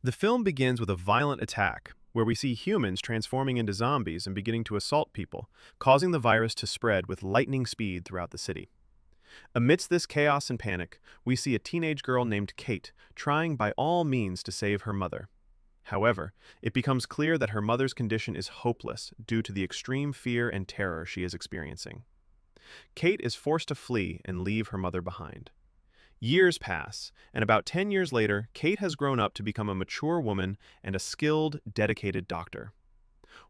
The film begins with a violent attack, where we see humans transforming into zombies and beginning to assault people, causing the virus to spread with lightning speed throughout the city. Amidst this chaos and panic, we see a teenage girl named Kate trying by all means to save her mother. However, it becomes clear that her mother's condition is hopeless due to the extreme fear and terror she is experiencing. Kate is forced to flee and leave her mother behind. Years pass, and about 10 years later, Kate has grown up to become a mature woman and a skilled, dedicated doctor.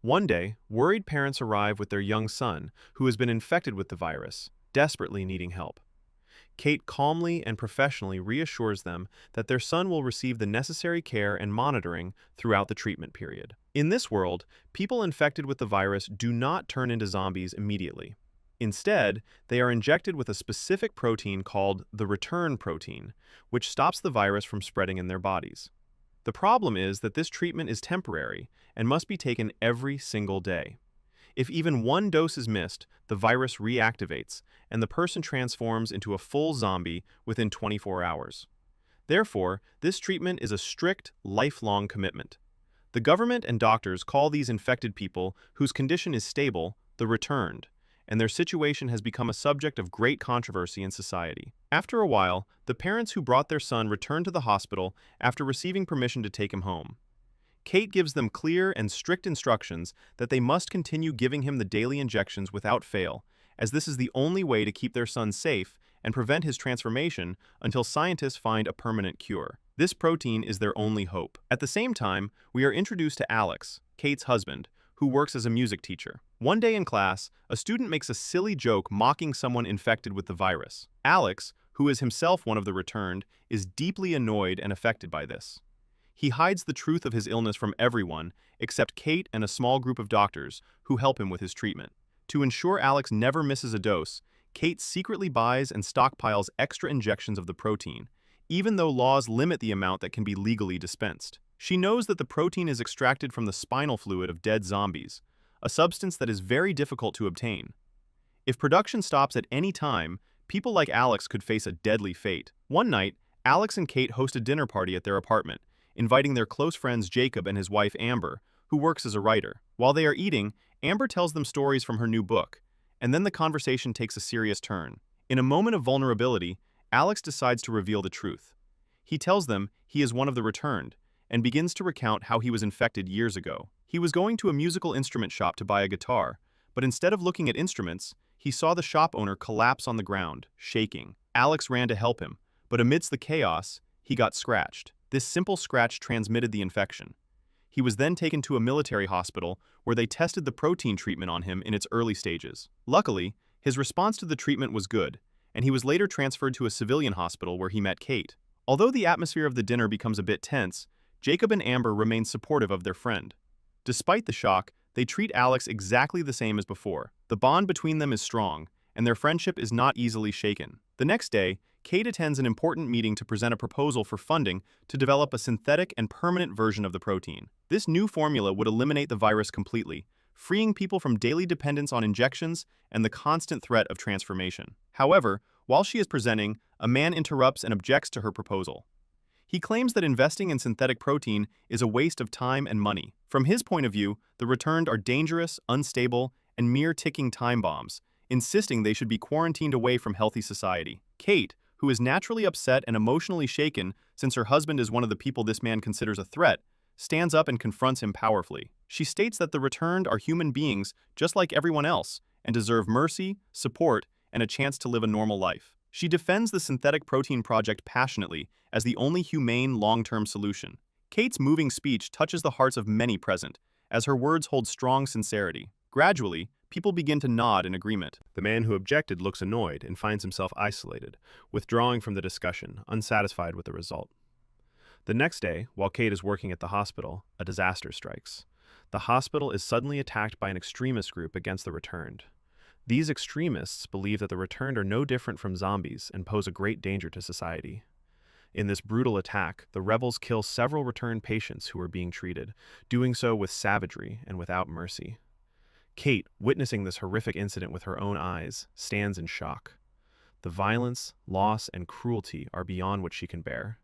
One day, worried parents arrive with their young son, who has been infected with the virus, desperately needing help. Kate calmly and professionally reassures them that their son will receive the necessary care and monitoring throughout the treatment period. In this world, people infected with the virus do not turn into zombies immediately. Instead, they are injected with a specific protein called the return protein, which stops the virus from spreading in their bodies. The problem is that this treatment is temporary and must be taken every single day. If even one dose is missed, the virus reactivates, and the person transforms into a full zombie within 24 hours. Therefore, this treatment is a strict, lifelong commitment. The government and doctors call these infected people whose condition is stable the returned, and their situation has become a subject of great controversy in society. After a while, the parents who brought their son return to the hospital after receiving permission to take him home. Kate gives them clear and strict instructions that they must continue giving him the daily injections without fail, as this is the only way to keep their son safe and prevent his transformation until scientists find a permanent cure. This protein is their only hope. At the same time, we are introduced to Alex, Kate's husband, who works as a music teacher. One day in class, a student makes a silly joke mocking someone infected with the virus. Alex, who is himself one of the returned, is deeply annoyed and affected by this. He hides the truth of his illness from everyone except Kate and a small group of doctors who help him with his treatment. To ensure Alex never misses a dose, Kate secretly buys and stockpiles extra injections of the protein, even though laws limit the amount that can be legally dispensed. She knows that the protein is extracted from the spinal fluid of dead zombies, a substance that is very difficult to obtain. If production stops at any time, people like Alex could face a deadly fate. One night, Alex and Kate host a dinner party at their apartment, inviting their close friends Jacob and his wife Amber, who works as a writer. While they are eating, Amber tells them stories from her new book, and then the conversation takes a serious turn. In a moment of vulnerability, Alex decides to reveal the truth. He tells them he is one of the returned, and begins to recount how he was infected years ago. He was going to a musical instrument shop to buy a guitar, but instead of looking at instruments, he saw the shop owner collapse on the ground, shaking. Alex ran to help him, but amidst the chaos, he got scratched. This simple scratch transmitted the infection. He was then taken to a military hospital where they tested the protein treatment on him in its early stages. Luckily, his response to the treatment was good, and he was later transferred to a civilian hospital where he met Kate. Although the atmosphere of the dinner becomes a bit tense, Jacob and Amber remain supportive of their friend. Despite the shock, they treat Alex exactly the same as before. The bond between them is strong, and their friendship is not easily shaken. The next day, Kate attends an important meeting to present a proposal for funding to develop a synthetic and permanent version of the protein. This new formula would eliminate the virus completely, freeing people from daily dependence on injections and the constant threat of transformation. However, while she is presenting, a man interrupts and objects to her proposal. He claims that investing in synthetic protein is a waste of time and money. From his point of view, the returned are dangerous, unstable, and mere ticking time bombs, insisting they should be quarantined away from healthy society. Kate, who is naturally upset and emotionally shaken since her husband is one of the people this man considers a threat, stands up and confronts him powerfully. She states that the returned are human beings just like everyone else and deserve mercy, support, and a chance to live a normal life. She defends the synthetic protein project passionately as the only humane long-term solution. Kate's moving speech touches the hearts of many present, as her words hold strong sincerity. Gradually, people begin to nod in agreement. The man who objected looks annoyed and finds himself isolated, withdrawing from the discussion, unsatisfied with the result. The next day, while Kate is working at the hospital, a disaster strikes. The hospital is suddenly attacked by an extremist group against the returned. These extremists believe that the returned are no different from zombies and pose a great danger to society. In this brutal attack, the rebels kill several returned patients who are being treated, doing so with savagery and without mercy. Kate, witnessing this horrific incident with her own eyes, stands in shock. The violence, loss, and cruelty are beyond what she can bear.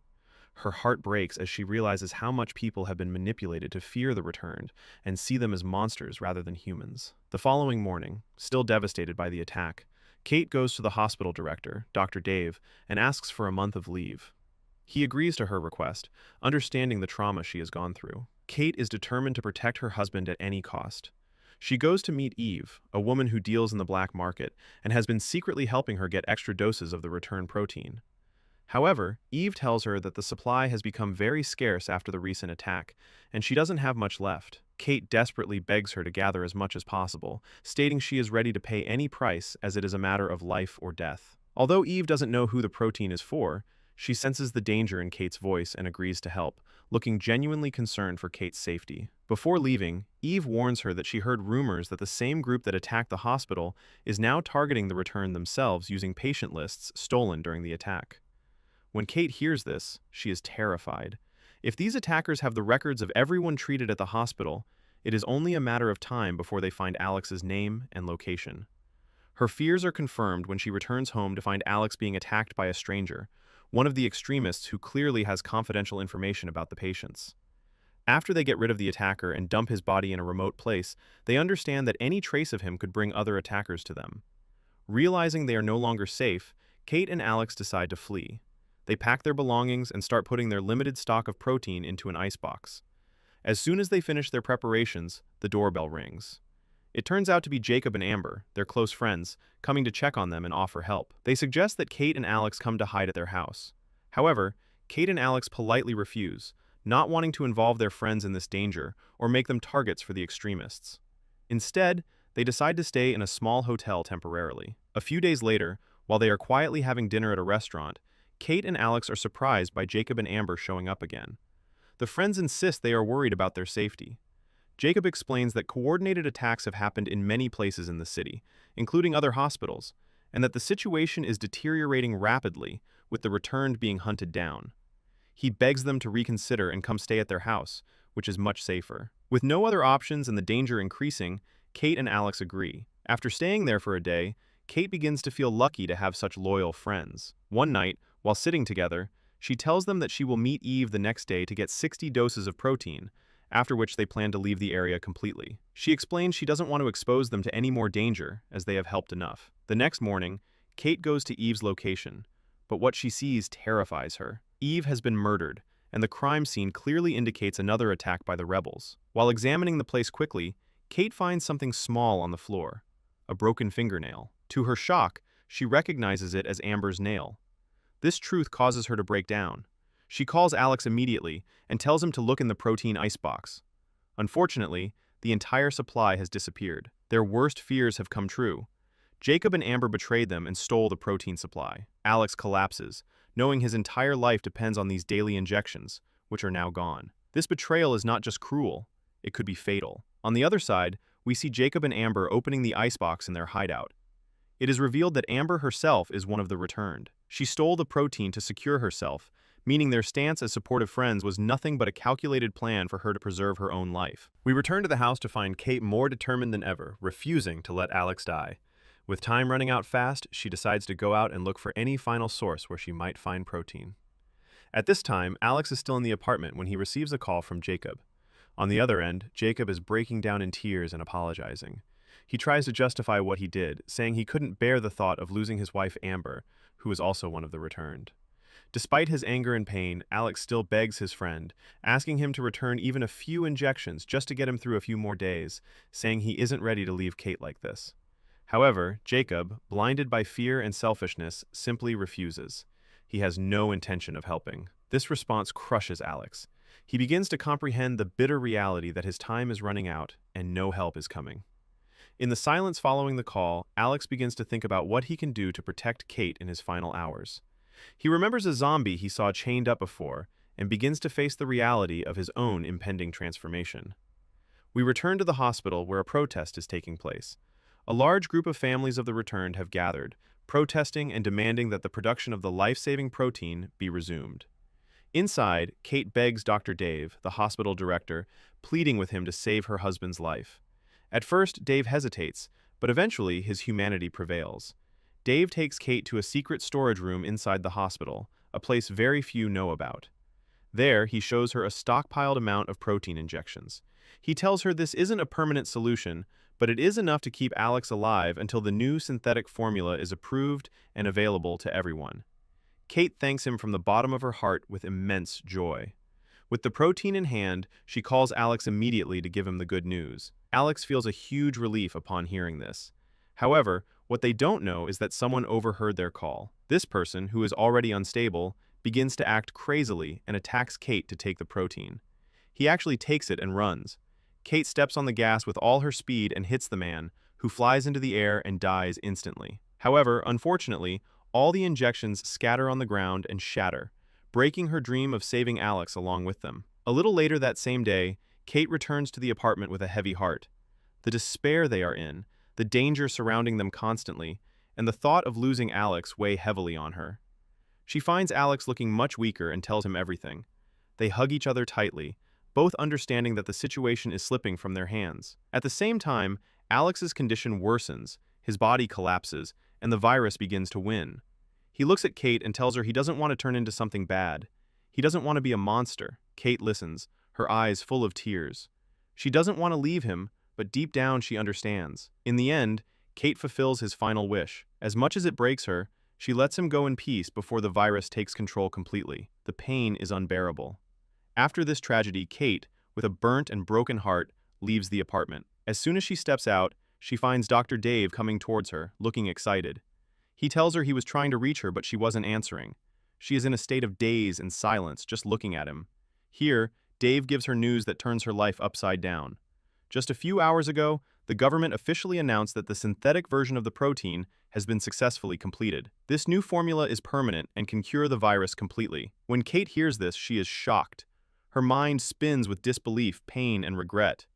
Her heart breaks as she realizes how much people have been manipulated to fear the returned and see them as monsters rather than humans. The following morning, still devastated by the attack, Kate goes to the hospital director, Dr. Dave, and asks for a month of leave. He agrees to her request, understanding the trauma she has gone through. Kate is determined to protect her husband at any cost. She goes to meet Eve, a woman who deals in the black market and has been secretly helping her get extra doses of the return protein. However, Eve tells her that the supply has become very scarce after the recent attack, and she doesn't have much left. Kate desperately begs her to gather as much as possible, stating she is ready to pay any price as it is a matter of life or death. Although Eve doesn't know who the protein is for, she senses the danger in Kate's voice and agrees to help, looking genuinely concerned for Kate's safety. Before leaving, Eve warns her that she heard rumors that the same group that attacked the hospital is now targeting the return themselves using patient lists stolen during the attack. When Kate hears this, she is terrified. If these attackers have the records of everyone treated at the hospital, it is only a matter of time before they find Alex's name and location. Her fears are confirmed when she returns home to find Alex being attacked by a stranger, one of the extremists who clearly has confidential information about the patients. After they get rid of the attacker and dump his body in a remote place, they understand that any trace of him could bring other attackers to them. Realizing they are no longer safe, Kate and Alex decide to flee. They pack their belongings and start putting their limited stock of protein into an icebox. As soon as they finish their preparations, the doorbell rings. It turns out to be Jacob and Amber, their close friends, coming to check on them and offer help. They suggest that Kate and Alex come to hide at their house. However, Kate and Alex politely refuse, not wanting to involve their friends in this danger or make them targets for the extremists. Instead, they decide to stay in a small hotel temporarily. A few days later, while they are quietly having dinner at a restaurant, Kate and Alex are surprised by Jacob and Amber showing up again. The friends insist they are worried about their safety. Jacob explains that coordinated attacks have happened in many places in the city, including other hospitals, and that the situation is deteriorating rapidly, with the returned being hunted down. He begs them to reconsider and come stay at their house, which is much safer. With no other options and the danger increasing, Kate and Alex agree. After staying there for a day, Kate begins to feel lucky to have such loyal friends. One night, while sitting together, she tells them that she will meet Eve the next day to get 60 doses of protein, after which they plan to leave the area completely. She explains she doesn't want to expose them to any more danger, as they have helped enough. The next morning, Kate goes to Eve's location, but what she sees terrifies her. Eve has been murdered, and the crime scene clearly indicates another attack by the rebels. While examining the place quickly, Kate finds something small on the floor, a broken fingernail. To her shock, she recognizes it as Amber's nail. This truth causes her to break down. She calls Alex immediately and tells him to look in the protein icebox. Unfortunately, the entire supply has disappeared. Their worst fears have come true. Jacob and Amber betrayed them and stole the protein supply. Alex collapses, knowing his entire life depends on these daily injections, which are now gone. This betrayal is not just cruel, it could be fatal. On the other side, we see Jacob and Amber opening the icebox in their hideout. It is revealed that Amber herself is one of the returned. She stole the protein to secure herself, meaning their stance as supportive friends was nothing but a calculated plan for her to preserve her own life. We return to the house to find Kate more determined than ever, refusing to let Alex die. With time running out fast, she decides to go out and look for any final source where she might find protein. At this time, Alex is still in the apartment when he receives a call from Jacob. On the other end, Jacob is breaking down in tears and apologizing. He tries to justify what he did, saying he couldn't bear the thought of losing his wife Amber, who is also one of the returned. Despite his anger and pain, Alex still begs his friend, asking him to return even a few injections just to get him through a few more days, saying he isn't ready to leave Kate like this. However, Jacob, blinded by fear and selfishness, simply refuses. He has no intention of helping. This response crushes Alex. He begins to comprehend the bitter reality that his time is running out and no help is coming. In the silence following the call, Alex begins to think about what he can do to protect Kate in his final hours. He remembers a zombie he saw chained up before and begins to face the reality of his own impending transformation. We return to the hospital where a protest is taking place. A large group of families of the returned have gathered, protesting and demanding that the production of the life-saving protein be resumed. Inside, Kate begs Dr. Dave, the hospital director, pleading with him to save her husband's life. At first, Dave hesitates, but eventually his humanity prevails. Dave takes Kate to a secret storage room inside the hospital, a place very few know about. There, he shows her a stockpiled amount of protein injections. He tells her this isn't a permanent solution, but it is enough to keep Alex alive until the new synthetic formula is approved and available to everyone. Kate thanks him from the bottom of her heart with immense joy. With the protein in hand, she calls Alex immediately to give him the good news. Alex feels a huge relief upon hearing this. However, what they don't know is that someone overheard their call. This person, who is already unstable, begins to act crazily and attacks Kate to take the protein. He actually takes it and runs. Kate steps on the gas with all her speed and hits the man, who flies into the air and dies instantly. However, unfortunately, all the injections scatter on the ground and shatter, breaking her dream of saving Alex along with them. A little later that same day, Kate returns to the apartment with a heavy heart. The despair they are in, the danger surrounding them constantly, and the thought of losing Alex weigh heavily on her. She finds Alex looking much weaker and tells him everything. They hug each other tightly, both understanding that the situation is slipping from their hands. At the same time, Alex's condition worsens, his body collapses, and the virus begins to win. He looks at Kate and tells her he doesn't want to turn into something bad. He doesn't want to be a monster. Kate listens, her eyes full of tears. She doesn't want to leave him, but deep down she understands. In the end, Kate fulfills his final wish. As much as it breaks her, she lets him go in peace before the virus takes control completely. The pain is unbearable. After this tragedy, Kate, with a burnt and broken heart, leaves the apartment. As soon as she steps out, she finds Dr. Dave coming towards her, looking excited. He tells her he was trying to reach her, but she wasn't answering. She is in a state of daze and silence, just looking at him. Here, Dave gives her news that turns her life upside down. Just a few hours ago, the government officially announced that the synthetic version of the protein has been successfully completed. This new formula is permanent and can cure the virus completely. When Kate hears this, she is shocked. Her mind spins with disbelief, pain, and regret.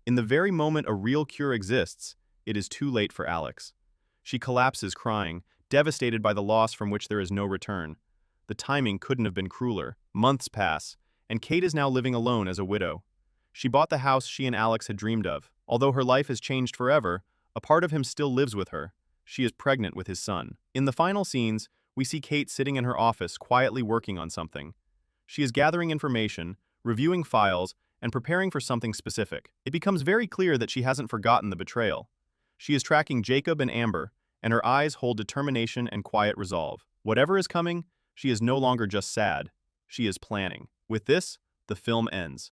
In the very moment a real cure exists, it is too late for Alex. She collapses crying, devastated by the loss from which there is no return. The timing couldn't have been crueler. Months pass, and Kate is now living alone as a widow. She bought the house she and Alex had dreamed of. Although her life has changed forever, a part of him still lives with her. She is pregnant with his son. In the final scenes, we see Kate sitting in her office quietly working on something. She is gathering information, reviewing files, and preparing for something specific. It becomes very clear that she hasn't forgotten the betrayal. She is tracking Jacob and Amber, and her eyes hold determination and quiet resolve. Whatever is coming, she is no longer just sad. She is planning. With this, the film ends.